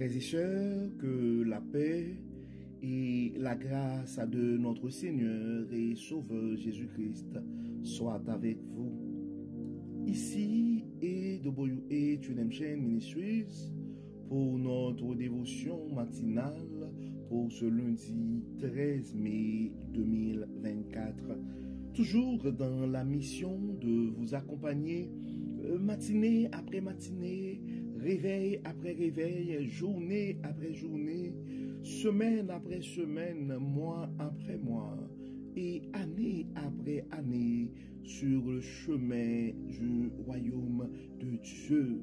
Frères et sœurs, que la paix et la grâce de notre Seigneur et Sauveur Jésus-Christ soient avec vous. Ici AWA Redemption Ministries pour notre dévotion matinale pour ce lundi 13 mai 2024. Toujours dans la mission de vous accompagner matinée après matinée, réveil après réveil, journée après journée, semaine après semaine, mois après mois et année après année sur le chemin du royaume de Dieu.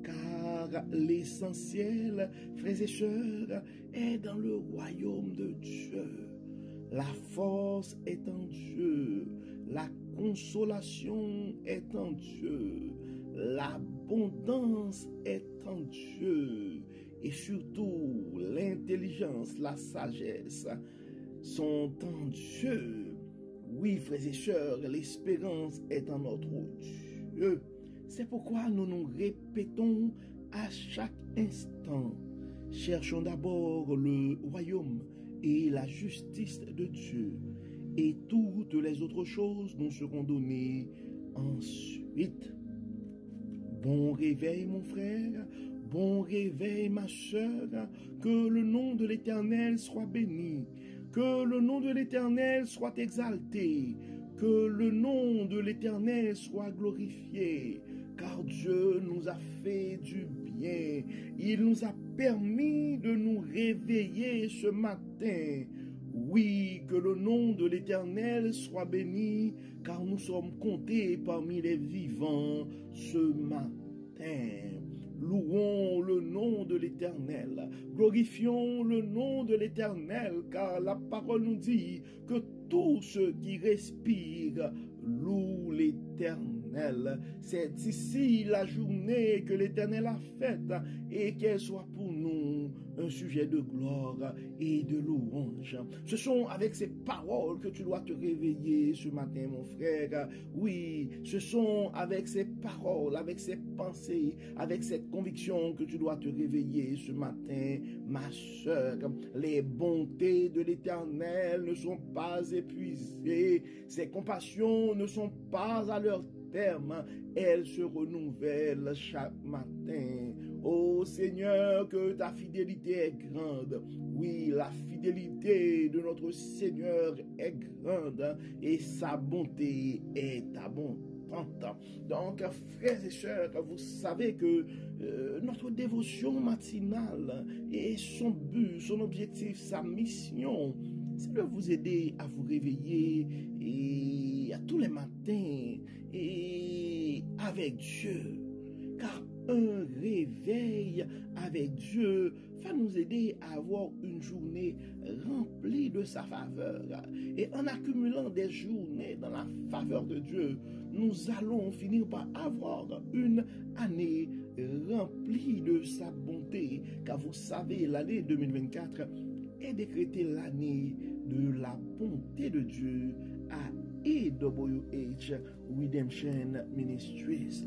Car l'essentiel, frères et sœurs, est dans le royaume de Dieu. La force est en Dieu, la consolation est en Dieu, l'abondance est en Dieu et surtout l'intelligence, la sagesse sont en Dieu. Oui, frères et sœurs, l'espérance est en notre Dieu. C'est pourquoi nous nous répétons à chaque instant, cherchons d'abord le royaume et la justice de Dieu, et toutes les autres choses nous seront données ensuite. Bon réveil mon frère, bon réveil ma sœur, que le nom de l'Éternel soit béni, que le nom de l'Éternel soit exalté, que le nom de l'Éternel soit glorifié, car Dieu nous a fait du bien, il nous a permis de nous réveiller ce matin. Oui, que le nom de l'Éternel soit béni, car nous sommes comptés parmi les vivants ce matin. Louons le nom de l'Éternel, glorifions le nom de l'Éternel, car la parole nous dit que tous ceux qui respirent louent l'Éternel. C'est ici la journée que l'Éternel a faite et qu'elle soit pour nous un sujet de gloire et de louange. Ce sont avec ces paroles que tu dois te réveiller ce matin, mon frère. Oui, ce sont avec ces paroles, avec ces pensées, avec cette conviction que tu dois te réveiller ce matin, ma sœur. Les bontés de l'Éternel ne sont pas épuisées, ses compassions ne sont pas à leur terme, elles se renouvellent chaque matin. Ô Seigneur, que ta fidélité est grande. Oui, la fidélité de notre Seigneur est grande et sa bonté est abondante. Donc, frères et sœurs, vous savez que notre dévotion matinale et son but, son objectif, sa mission, c'est de vous aider à vous réveiller et à tous les matins et avec Dieu. Car un réveil avec Dieu va nous aider à avoir une journée remplie de sa faveur. Et en accumulant des journées dans la faveur de Dieu, nous allons finir par avoir une année remplie de sa bonté. Car vous savez, l'année 2024 est décrétée l'année de la bonté de Dieu à AWA Redemption Ministries.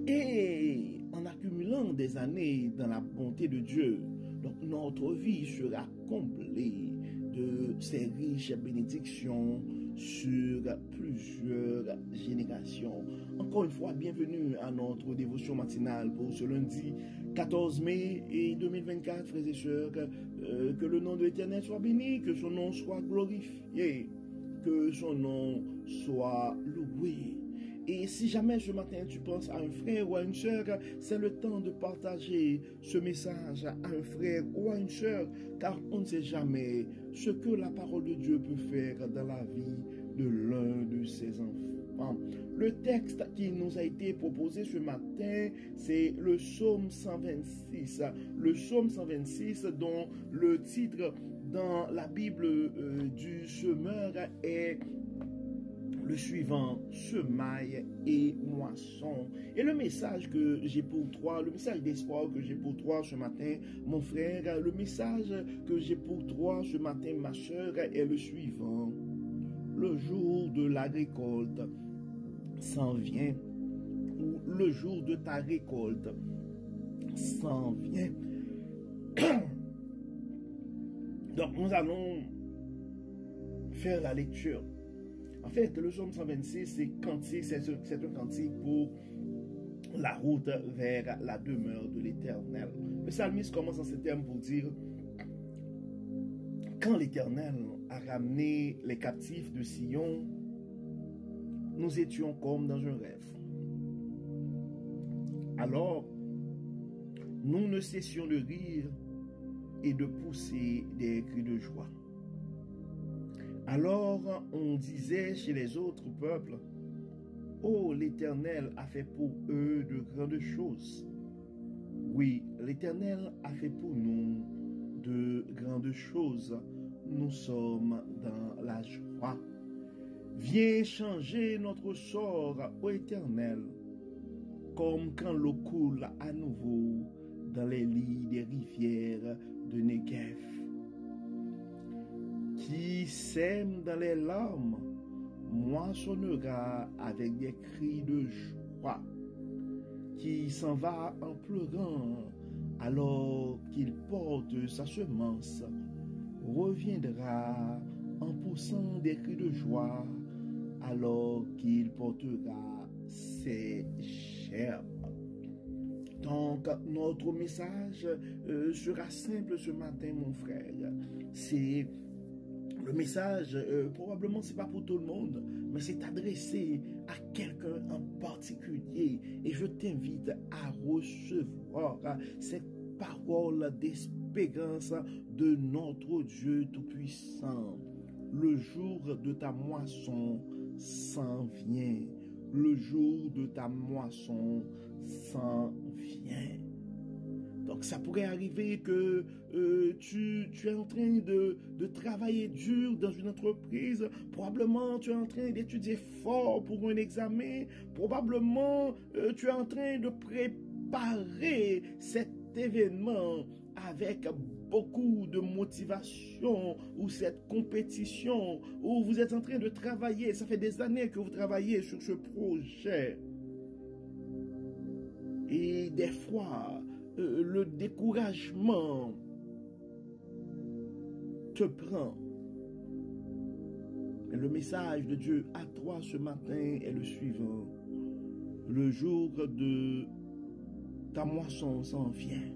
Et en accumulant des années dans la bonté de Dieu, donc notre vie sera comblée de ces riches bénédictions sur plusieurs générations. Encore une fois, bienvenue à notre dévotion matinale pour ce lundi 14 mai 2024, frères et sœurs. Que le nom de l'Éternel soit béni, que son nom soit glorifié, que son nom soit loué. Et si jamais ce matin tu penses à un frère ou à une sœur, c'est le temps de partager ce message à un frère ou à une sœur, car on ne sait jamais ce que la parole de Dieu peut faire dans la vie de l'un de ses enfants. Le texte qui nous a été proposé ce matin, c'est le psaume 126. Le psaume 126 dont le titre dans la Bible du semeur est le suivant: semaille et moisson. Et le message que j'ai pour toi, le message d'espoir que j'ai pour toi ce matin, mon frère, le message que j'ai pour toi ce matin, ma soeur, est le suivant: le jour de la récolte s'en vient, ou le jour de ta récolte s'en vient. Donc, nous allons faire la lecture. En fait, le psaume 126, c'est un cantique pour la route vers la demeure de l'Éternel. Le psalmiste commence en ces termes pour dire: quand l'Éternel a ramené les captifs de Sion, nous étions comme dans un rêve. Alors, nous ne cessions de rire et de pousser des cris de joie. Alors, on disait chez les autres peuples: oh, l'Éternel a fait pour eux de grandes choses. Oui, l'Éternel a fait pour nous de grandes choses. Nous sommes dans la joie. Viens changer notre sort, ô Éternel, comme quand l'eau coule à nouveau dans les lits des rivières de Negev. Qui sème dans les larmes moissonnera avec des cris de joie. Qui s'en va en pleurant alors qu'il porte sa semence reviendra en poussant des cris de joie alors qu'il portera ses gerbes. Donc, notre message sera simple ce matin, mon frère. C'est le message, probablement c'est pas pour tout le monde, mais c'est adressé à quelqu'un en particulier. Et je t'invite à recevoir cette parole d'espérance de notre Dieu Tout-Puissant. Le jour de ta moisson s'en vient. Le jour de ta moisson s'en vient. Donc, ça pourrait arriver que tu es en train de travailler dur dans une entreprise. Probablement, tu es en train d'étudier fort pour un examen. Probablement, tu es en train de préparer cet événement avec beaucoup de motivation, ou cette compétition, où vous êtes en train de travailler. Ça fait des années que vous travaillez sur ce projet. Et des fois, le découragement te prend. Mais le message de Dieu à toi ce matin est le suivant. Le jour de ta moisson s'en vient.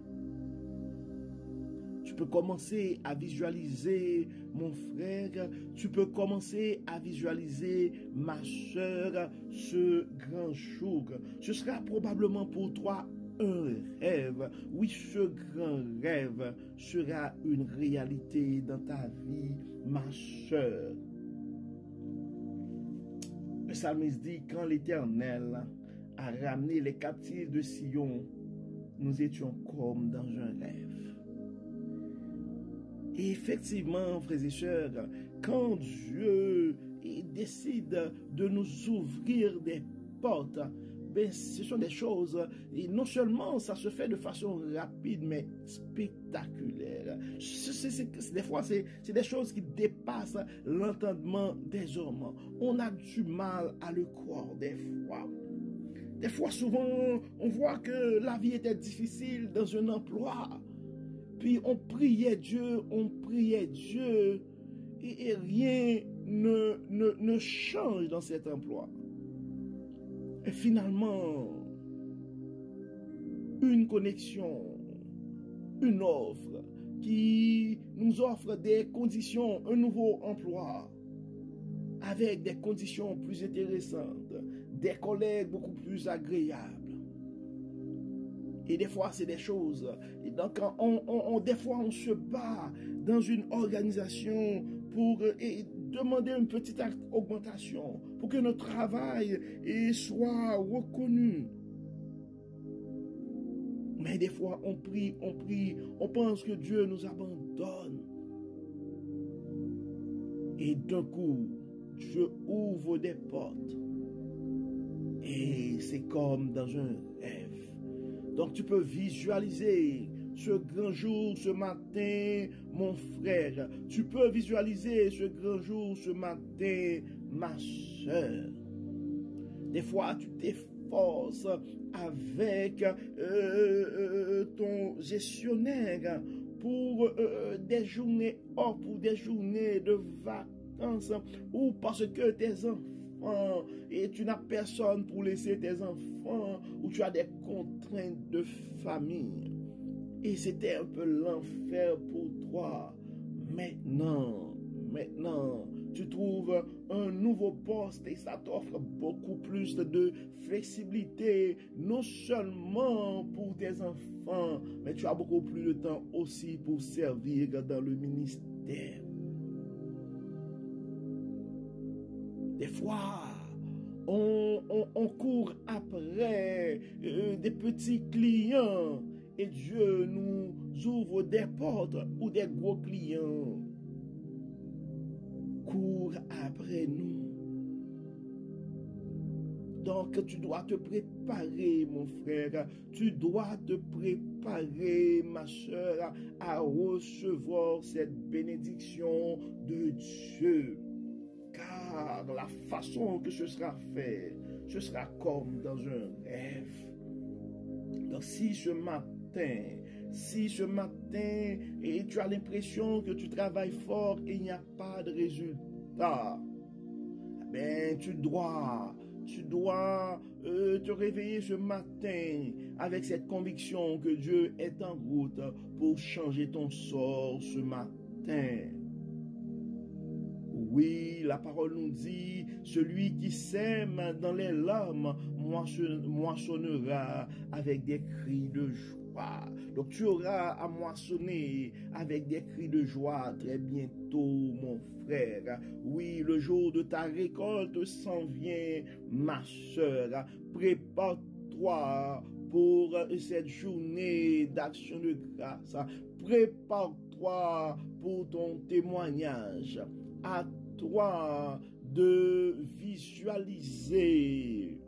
Tu peux commencer à visualiser, mon frère, tu peux commencer à visualiser, ma soeur, ce grand jour. Ce sera probablement pour toi un rêve. Oui, ce grand rêve sera une réalité dans ta vie, ma soeur. Le psalmiste dit: quand l'Éternel a ramené les captifs de Sion, nous étions comme dans un rêve. Et effectivement, frères et sœurs, quand Dieu décide de nous ouvrir des portes, ben, ce sont des choses, et non seulement ça se fait de façon rapide, mais spectaculaire. Des fois, c'est des choses qui dépassent l'entendement des hommes. On a du mal à le croire des fois. Des fois, souvent, on voit que la vie était difficile dans un emploi. Puis on priait Dieu, et rien ne change dans cet emploi. Et finalement, une connexion, une offre qui nous offre des conditions, un nouveau emploi, avec des conditions plus intéressantes, des collègues beaucoup plus agréables. Et des fois, c'est des choses. Et donc, des fois, on se bat dans une organisation pour demander une petite augmentation, pour que notre travail soit reconnu. Mais des fois, on prie, on pense que Dieu nous abandonne. Et d'un coup, Dieu ouvre des portes. Et c'est comme dans un rêve. Donc tu peux visualiser ce grand jour, ce matin, mon frère. Tu peux visualiser ce grand jour, ce matin, ma soeur. Des fois, tu t'efforces avec gestionnaire pour des journées off, pour des journées de vacances, ou parce que tes enfants, et tu n'as personne pour laisser tes enfants, ou tu as des contraintes de famille. Et c'était un peu l'enfer pour toi. Maintenant, tu trouves un nouveau poste et ça t'offre beaucoup plus de flexibilité, non seulement pour tes enfants, mais tu as beaucoup plus de temps aussi pour servir dans le ministère. Des fois, on court après des petits clients et Dieu nous ouvre des portes ou des gros clients courent après nous. Donc tu dois te préparer, mon frère, tu dois te préparer, ma soeur, à recevoir cette bénédiction de Dieu. Car la façon que ce sera fait, ce sera comme dans un rêve. Donc si ce matin, et tu as l'impression que tu travailles fort et il n'y a pas de résultat, ben tu dois te réveiller ce matin avec cette conviction que Dieu est en route pour changer ton sort ce matin. Oui, la parole nous dit, celui qui sème dans les larmes moissonnera avec des cris de joie. Donc tu auras à moissonner avec des cris de joie très bientôt, mon frère. Oui, le jour de ta récolte s'en vient, ma soeur. Prépare-toi pour cette journée d'action de grâce. Prépare-toi pour ton témoignage. À toi de visualiser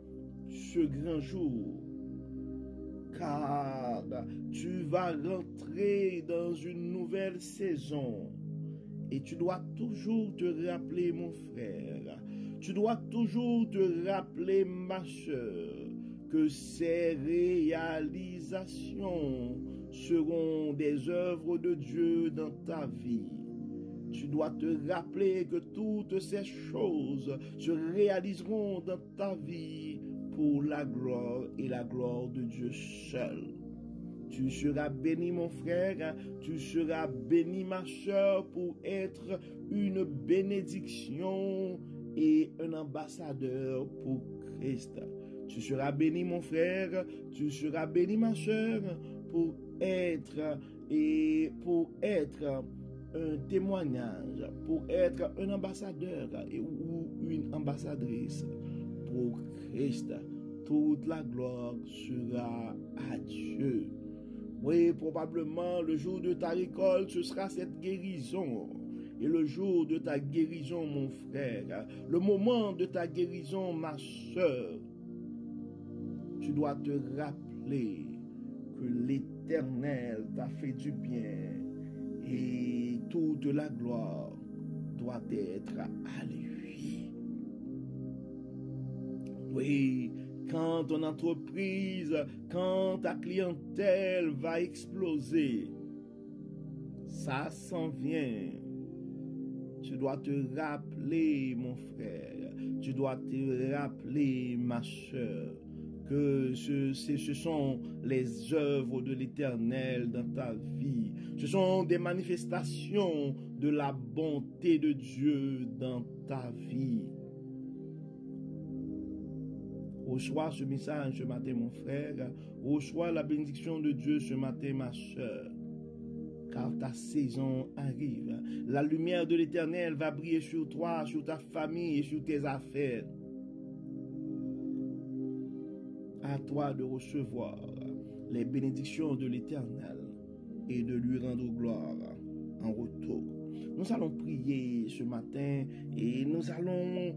ce grand jour, car tu vas rentrer dans une nouvelle saison et tu dois toujours te rappeler, mon frère, tu dois toujours te rappeler, ma soeur, que ces réalisations seront des œuvres de Dieu dans ta vie. Tu dois te rappeler que toutes ces choses se réaliseront dans ta vie pour la gloire et la gloire de Dieu seul. Tu seras béni, mon frère, tu seras béni, ma soeur, pour être une bénédiction et un ambassadeur pour Christ. Tu seras béni, mon frère, tu seras béni, ma soeur, pour être un témoignage, pour être un ambassadeur ou une ambassadrice pour Christ. Toute la gloire sera à Dieu. Oui, probablement le jour de ta récolte, ce sera cette guérison. Et le jour de ta guérison, mon frère, le moment de ta guérison, ma soeur, tu dois te rappeler que l'Éternel t'a fait du bien et toute la gloire doit être à lui. Oui, quand ton entreprise, quand ta clientèle va exploser, ça s'en vient. Tu dois te rappeler, mon frère, tu dois te rappeler, ma soeur, que ce sont les œuvres de l'Éternel dans ta vie. Ce sont des manifestations de la bonté de Dieu dans ta vie. Reçois ce message ce matin, mon frère. Reçois la bénédiction de Dieu ce matin, ma soeur. Car ta saison arrive. La lumière de l'Éternel va briller sur toi, sur ta famille et sur tes affaires. À toi de recevoir les bénédictions de l'Éternel et de lui rendre gloire en retour. Nous allons prier ce matin et nous allons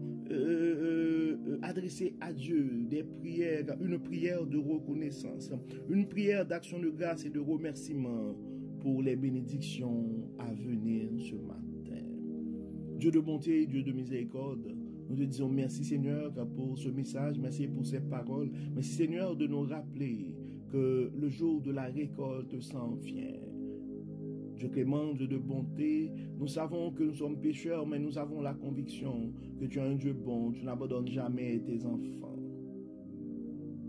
adresser à Dieu des prières, une prière de reconnaissance, une prière d'action de grâce et de remerciement pour les bénédictions à venir ce matin. Dieu de bonté, Dieu de miséricorde, nous te disons merci Seigneur pour ce message, merci pour ces paroles, merci Seigneur de nous rappeler que le jour de la récolte s'en vient. Dieu clément, Dieu de bonté, nous savons que nous sommes pécheurs, mais nous avons la conviction que tu es un Dieu bon, tu n'abandonnes jamais tes enfants.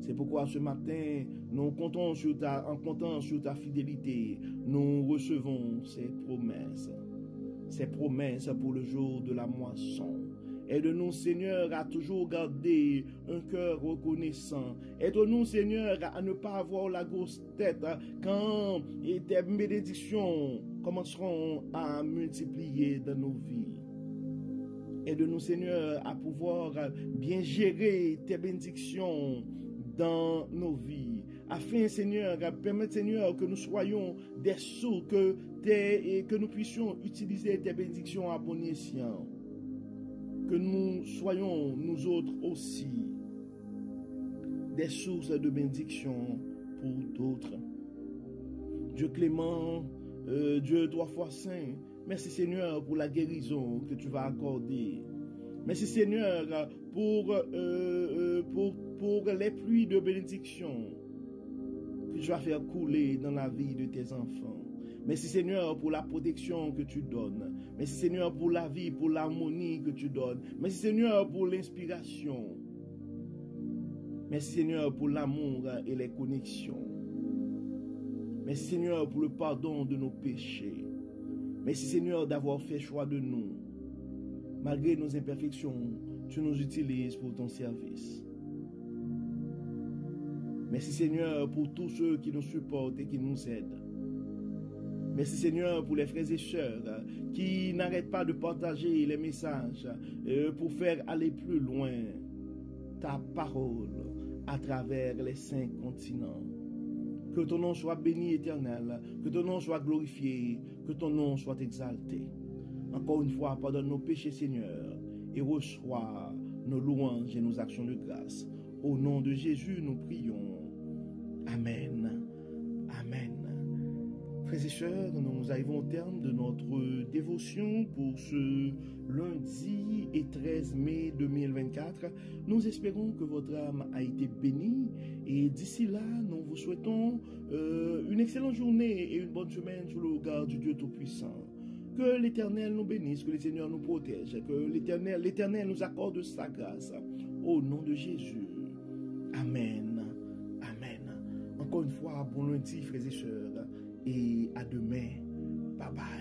C'est pourquoi ce matin, en comptant sur ta fidélité, nous recevons ces promesses pour le jour de la moisson. Aide-nous, Seigneur, à toujours garder un cœur reconnaissant. Aide-nous, Seigneur, à ne pas avoir la grosse tête quand tes bénédictions commenceront à multiplier dans nos vies. Aide-nous, Seigneur, à pouvoir bien gérer tes bénédictions dans nos vies, afin, Seigneur, permettre, Seigneur, que nous soyons des sources, que nous puissions utiliser tes bénédictions à bon escient, que nous soyons, nous autres aussi, des sources de bénédiction pour d'autres. Dieu clément, Dieu 3 fois saint, merci, Seigneur, pour la guérison que tu vas accorder. Merci, Seigneur, pour les pluies de bénédiction que tu vas faire couler dans la vie de tes enfants. Merci, Seigneur, pour la protection que tu donnes. Merci, Seigneur, pour la vie, pour l'harmonie que tu donnes. Merci, Seigneur, pour l'inspiration. Merci, Seigneur, pour l'amour et les connexions. Merci, Seigneur, pour le pardon de nos péchés. Merci, Seigneur, d'avoir fait choix de nous. Malgré nos imperfections, tu nous utilises pour ton service. Merci, Seigneur, pour tous ceux qui nous supportent et qui nous aident. Merci, Seigneur, pour les frères et sœurs qui n'arrêtent pas de partager les messages pour faire aller plus loin ta parole à travers les 5 continents. Que ton nom soit béni, Éternel, que ton nom soit glorifié, que ton nom soit exalté. Encore une fois, pardonne nos péchés, Seigneur, et reçois nos louanges et nos actions de grâce. Au nom de Jésus, nous prions. Amen. Amen. Frères et sœurs, nous arrivons au terme de notre dévotion pour ce lundi et 13 mai 2024. Nous espérons que votre âme a été bénie et d'ici là, nous vous souhaitons une excellente journée et une bonne semaine sous le regard du Dieu Tout-Puissant. Que l'Éternel nous bénisse, que le Seigneur nous protège, que l'Éternel nous accorde sa grâce. Au nom de Jésus. Amen. Amen. Encore une fois, bon lundi, frères et sœurs, et à demain. Bye bye.